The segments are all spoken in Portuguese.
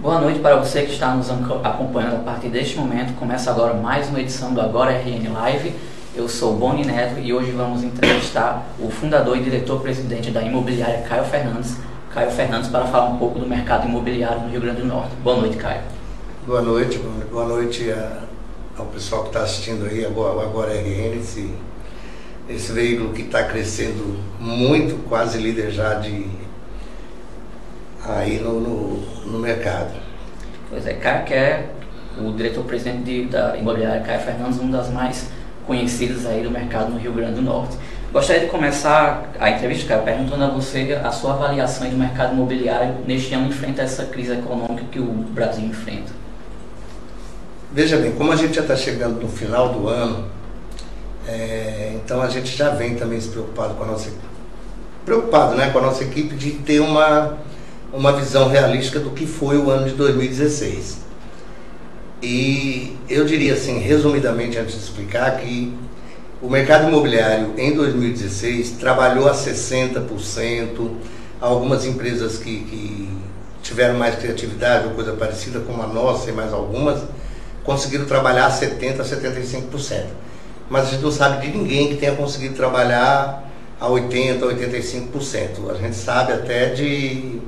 Boa noite para você que está nos acompanhando a partir deste momento. Começa agora mais uma edição do Agora RN Live. Eu sou Boni Neto e hoje vamos entrevistar o fundador e diretor-presidente da imobiliária Caio Fernandes. Caio Fernandes, para falar um pouco do mercado imobiliário no Rio Grande do Norte. Boa noite, Caio. Boa noite, Boni. Boa noite ao pessoal que está assistindo aí o Agora RN, esse veículo que está crescendo muito, quase líder já aí no mercado. Pois é, Caio, que é o diretor-presidente da imobiliária Caio Fernandes, uma das mais conhecidas aí do mercado no Rio Grande do Norte. Gostaria de começar a entrevista, Caio, perguntando a você a sua avaliação do mercado imobiliário neste ano enfrenta essa crise econômica que o Brasil enfrenta. Veja bem, como a gente já está chegando no final do ano, então a gente já vem também se preocupado com a nossa equipe de ter uma visão realística do que foi o ano de 2016. E eu diria assim, resumidamente, antes de explicar, que o mercado imobiliário em 2016 trabalhou a 60%, algumas empresas que tiveram mais criatividade ou coisa parecida como a nossa e mais algumas, conseguiram trabalhar a 70% a 75%. Mas a gente não sabe de ninguém que tenha conseguido trabalhar a 80% a 85%. A gente sabe até de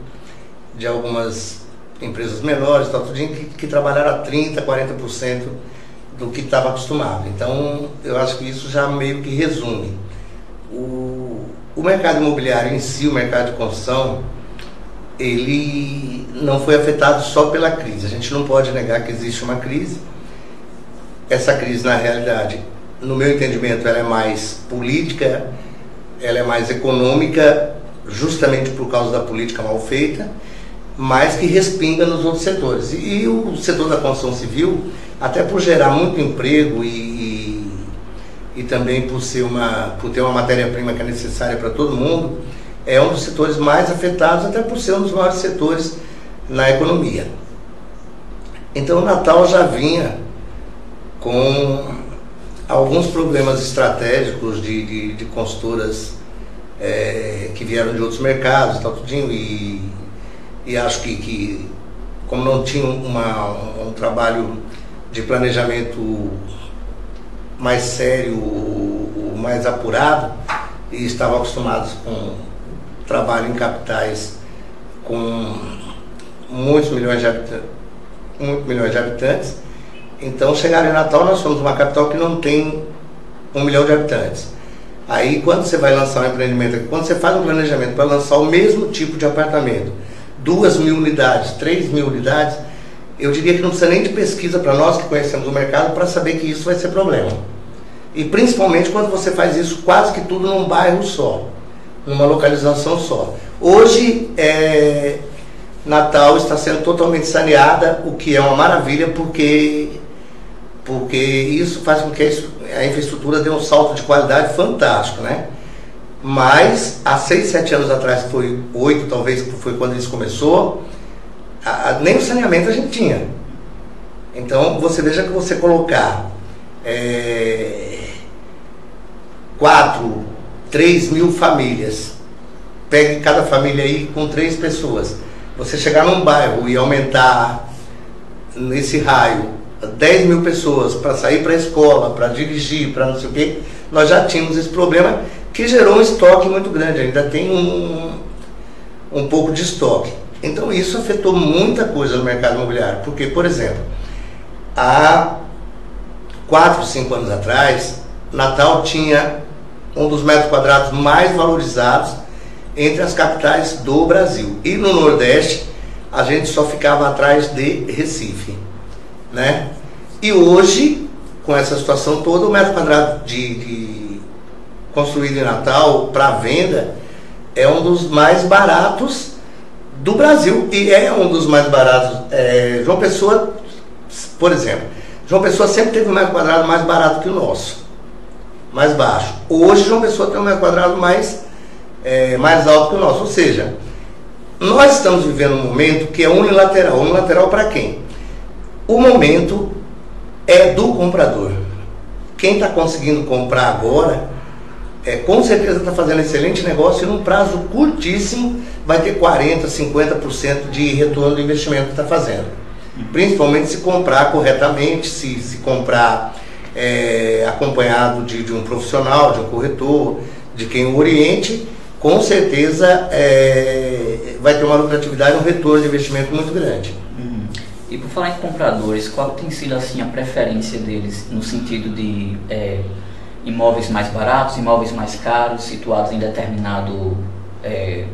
algumas empresas menores, que trabalharam a 30%, 40% do que estava acostumado. Então, eu acho que isso já meio que resume. O mercado imobiliário em si, o mercado de construção, ele não foi afetado só pela crise. A gente não pode negar que existe uma crise. Essa crise, na realidade, no meu entendimento, ela é mais política, ela é mais econômica, justamente por causa da política mal feita, mas que respinga nos outros setores. E o setor da construção civil, até por gerar muito emprego e também por ter uma matéria-prima que é necessária para todo mundo, é um dos setores mais afetados, até por ser um dos maiores setores na economia. Então o Natal já vinha com alguns problemas estratégicos de consultoras que vieram de outros mercados e tal, tudinho, e acho que como não tinha um trabalho de planejamento mais sério, mais apurado, e estavam acostumados com trabalho em capitais com muitos milhões de habitantes, então chegaram em Natal, nós somos uma capital que não tem 1 milhão de habitantes. Aí quando você vai lançar um empreendimento aqui, quando você faz um planejamento para lançar o mesmo tipo de apartamento, 2.000 unidades, 3.000 unidades, eu diria que não precisa nem de pesquisa para nós que conhecemos o mercado para saber que isso vai ser problema. E principalmente quando você faz isso quase que tudo num bairro só, numa localização só. Hoje, Natal está sendo totalmente saneada, o que é uma maravilha, porque isso faz com que a infraestrutura dê um salto de qualidade fantástico, né? Mas há 6, 7 anos atrás, que foi 8 talvez, que foi quando isso começou, nem o saneamento a gente tinha. Então você veja que você colocar 4, 3.000 famílias, pegue cada família aí com 3 pessoas, você chegar num bairro e aumentar nesse raio 10.000 pessoas para sair para a escola, para dirigir, para não sei o quê, nós já tínhamos esse problema que gerou um estoque muito grande, ainda tem um pouco de estoque. Então isso afetou muita coisa no mercado imobiliário, porque, por exemplo, há 4, 5 anos atrás, Natal tinha um dos metros quadrados mais valorizados entre as capitais do Brasil. E no Nordeste, a gente só ficava atrás de Recife, né? E hoje, com essa situação toda, o metro quadrado construído em Natal para venda é um dos mais baratos do Brasil, e é um dos mais baratos. João Pessoa, por exemplo, João Pessoa sempre teve um metro quadrado mais barato que o nosso, mais baixo. Hoje João Pessoa tem um metro quadrado mais alto que o nosso, ou seja, nós estamos vivendo um momento que é unilateral. Unilateral para quem? O momento é do comprador. Quem está conseguindo comprar agora com certeza está fazendo excelente negócio e num prazo curtíssimo vai ter 40%, 50% de retorno do investimento que está fazendo. Principalmente se comprar corretamente, se comprar acompanhado de um profissional, de um corretor, de quem o oriente, com certeza vai ter uma lucratividade, um retorno de investimento muito grande. E por falar em compradores, qual tem sido assim a preferência deles no sentido de imóveis mais baratos, imóveis mais caros, situados em determinado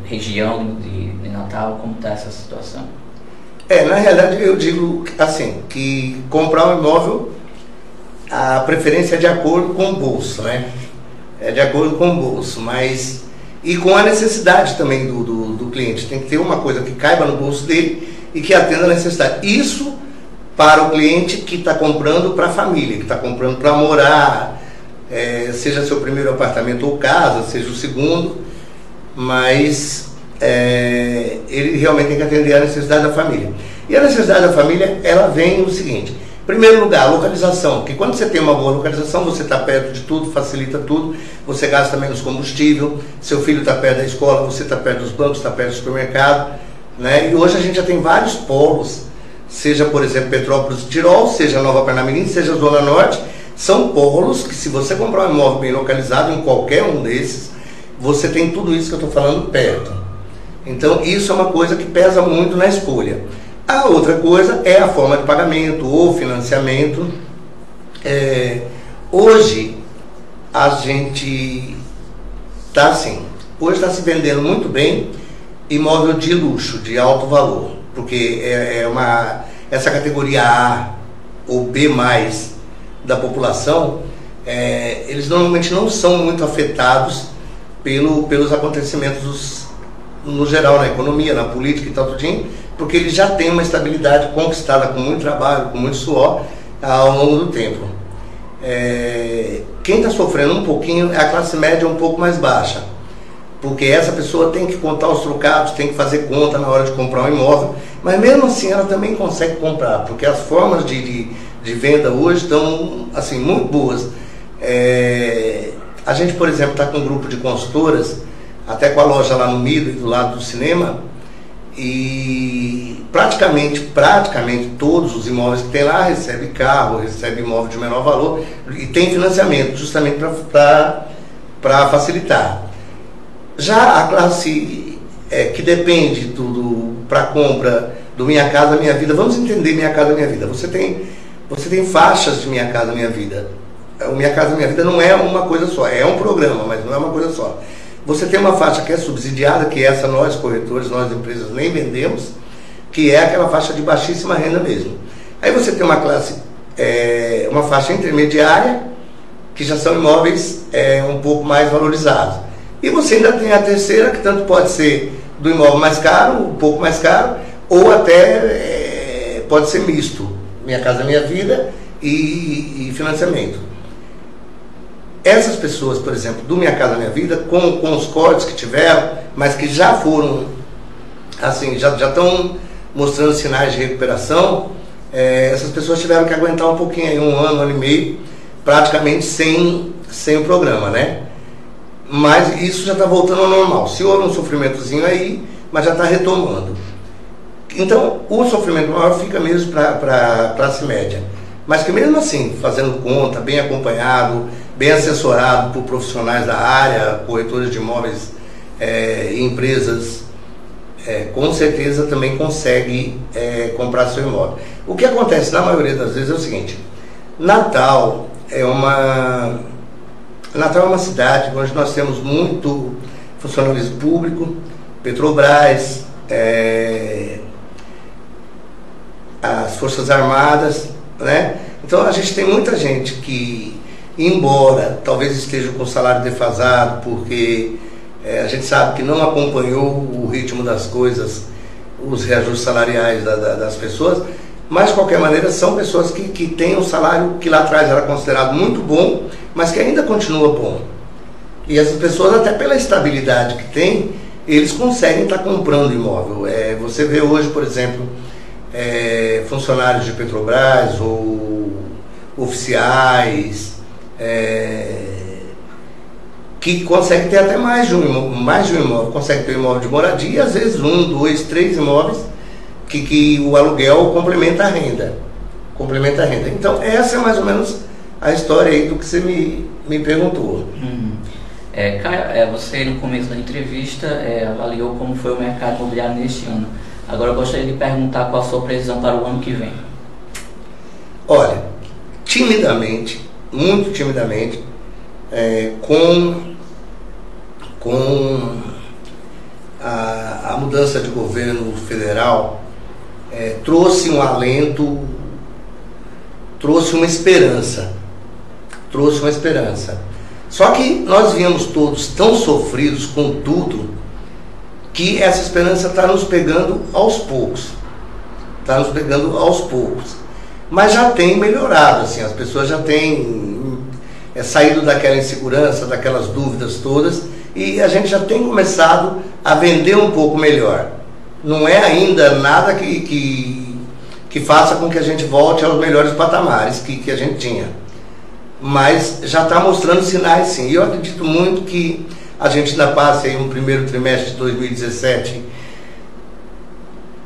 região de Natal? Como está essa situação? Na realidade eu digo assim, que comprar um imóvel, a preferência é de acordo com o bolso, né? É de acordo com o bolso, mas e com a necessidade também do cliente. Tem que ter uma coisa que caiba no bolso dele e que atenda a necessidade. Isso para o cliente que está comprando para a família, que está comprando para morar, seja seu primeiro apartamento ou casa, seja o segundo, mas ele realmente tem que atender a necessidade da família. E a necessidade da família, ela vem no seguinte: em primeiro lugar, a localização, que quando você tem uma boa localização, você está perto de tudo, facilita tudo, você gasta menos combustível, seu filho está perto da escola, você está perto dos bancos, está perto do supermercado, né? E hoje a gente já tem vários polos, seja, por exemplo, Petrópolis do Tirol, seja Nova Parnamirim, seja Zona Norte, são polos que, se você comprar um imóvel bem localizado em qualquer um desses, você tem tudo isso que eu estou falando perto. Então, isso é uma coisa que pesa muito na escolha. A outra coisa é a forma de pagamento ou financiamento. Hoje, a gente está assim, hoje está se vendendo muito bem imóvel de luxo, de alto valor, porque essa categoria A ou B+, da população, eles normalmente não são muito afetados pelos acontecimentos no geral, na economia, na política e tal, tudinho, porque eles já têm uma estabilidade conquistada com muito trabalho, com muito suor ao longo do tempo. Quem está sofrendo um pouquinho é a classe média um pouco mais baixa, porque essa pessoa tem que contar os trocados, tem que fazer conta na hora de comprar um imóvel, mas mesmo assim ela também consegue comprar, porque as formas de venda hoje estão assim, muito boas. A gente, por exemplo, está com um grupo de consultoras, até com a loja lá no Mido, do lado do cinema, e praticamente todos os imóveis que tem lá recebem carro, recebem imóvel de menor valor e tem financiamento, justamente para facilitar. Já a classe que depende para compra do Minha Casa Minha Vida, vamos entender Minha Casa Minha Vida. Você tem faixas de Minha Casa Minha Vida. O Minha Casa Minha Vida não é uma coisa só, é um programa, mas não é uma coisa só. Você tem uma faixa que é subsidiada, que essa nós corretores, nós empresas nem vendemos, que é aquela faixa de baixíssima renda mesmo. Aí você tem uma classe, uma faixa intermediária, que já são imóveis um pouco mais valorizados. E você ainda tem a terceira, que tanto pode ser do imóvel mais caro, um pouco mais caro, ou até pode ser misto, Minha Casa Minha Vida e financiamento. Essas pessoas, por exemplo, do Minha Casa Minha Vida, com os cortes que tiveram, mas que já foram, assim, já estão mostrando sinais de recuperação, essas pessoas tiveram que aguentar um pouquinho, aí, um ano e meio, praticamente sem o programa, né? Mas isso já está voltando ao normal. Se houve um sofrimentozinho aí, mas já está retomando. Então, o sofrimento maior fica mesmo para a classe média. Mas que mesmo assim, fazendo conta, bem acompanhado, bem assessorado por profissionais da área, corretores de imóveis e empresas, com certeza também consegue comprar seu imóvel. O que acontece na maioria das vezes é o seguinte: Natal é uma cidade onde nós temos muito funcionalismo público, Petrobras, as Forças Armadas, né? Então a gente tem muita gente que, embora talvez esteja com o salário defasado, porque a gente sabe que não acompanhou o ritmo das coisas, os reajustes salariais das pessoas, mas de qualquer maneira são pessoas que têm um salário que lá atrás era considerado muito bom, mas que ainda continua bom. E essas pessoas, até pela estabilidade que tem, eles conseguem estar comprando imóvel. Você vê hoje, por exemplo, funcionários de Petrobras ou oficiais que consegue ter até mais de um imóvel, consegue ter um imóvel de moradia, e às vezes 1, 2, 3 imóveis que o aluguel complementa a renda. Então essa é mais ou menos a história aí do que você me perguntou. Caio, você no começo da entrevista avaliou como foi o mercado imobiliário neste ano. Agora eu gostaria de perguntar qual a sua previsão para o ano que vem. Olha, timidamente, muito timidamente, com a mudança de governo federal, trouxe um alento, trouxe uma esperança. Só que nós viemos todos tão sofridos com tudo, que essa esperança está nos pegando aos poucos. Mas já tem melhorado, assim, as pessoas já têm saído daquela insegurança, daquelas dúvidas todas, e a gente já tem começado a vender um pouco melhor. Não é ainda nada que faça com que a gente volte aos melhores patamares que a gente tinha. Mas já está mostrando sinais, sim. E eu acredito muito que a gente ainda passe aí um primeiro trimestre de 2017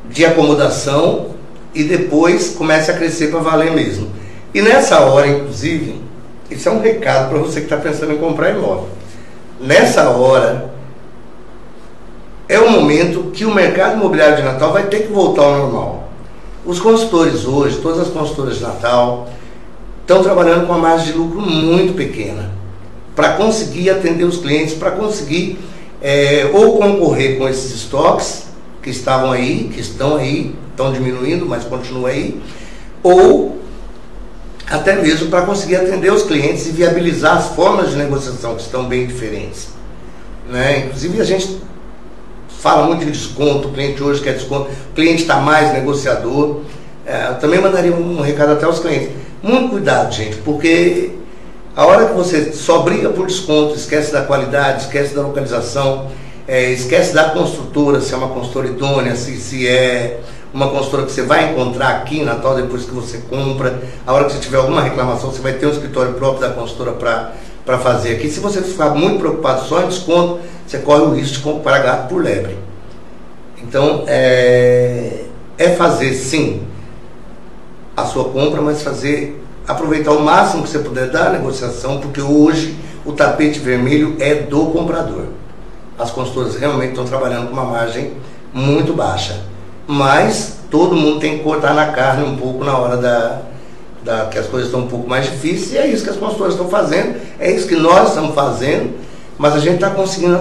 de acomodação e depois comece a crescer para valer mesmo. E nessa hora, inclusive, isso é um recado para você que está pensando em comprar imóvel. Nessa hora é o momento que o mercado imobiliário de Natal vai ter que voltar ao normal. Os consultores hoje, todas as consultoras de Natal, estão trabalhando com uma margem de lucro muito pequena para conseguir atender os clientes, para conseguir ou concorrer com esses estoques que estavam aí, que estão aí, estão diminuindo, mas continuam aí, ou até mesmo para conseguir atender os clientes e viabilizar as formas de negociação que estão bem diferentes, né? Inclusive a gente fala muito de desconto, o cliente hoje quer desconto, o cliente está mais negociador. Eu também mandaria um recado até aos clientes. Muito cuidado, gente, porque a hora que você só briga por desconto, esquece da qualidade, esquece da localização, esquece da construtora, se é uma construtora idônea, se é uma construtora que você vai encontrar aqui em Natal depois que você compra. A hora que você tiver alguma reclamação, você vai ter um escritório próprio da construtora para fazer aqui. Se você ficar muito preocupado só em desconto, você corre o risco de comprar gato por lebre. Então, fazer sim a sua compra, mas aproveitar o máximo que você puder da negociação, porque hoje o tapete vermelho é do comprador. As consultoras realmente estão trabalhando com uma margem muito baixa, mas todo mundo tem que cortar na carne um pouco na hora que as coisas estão um pouco mais difíceis, e é isso que as consultoras estão fazendo, é isso que nós estamos fazendo, mas a gente está conseguindo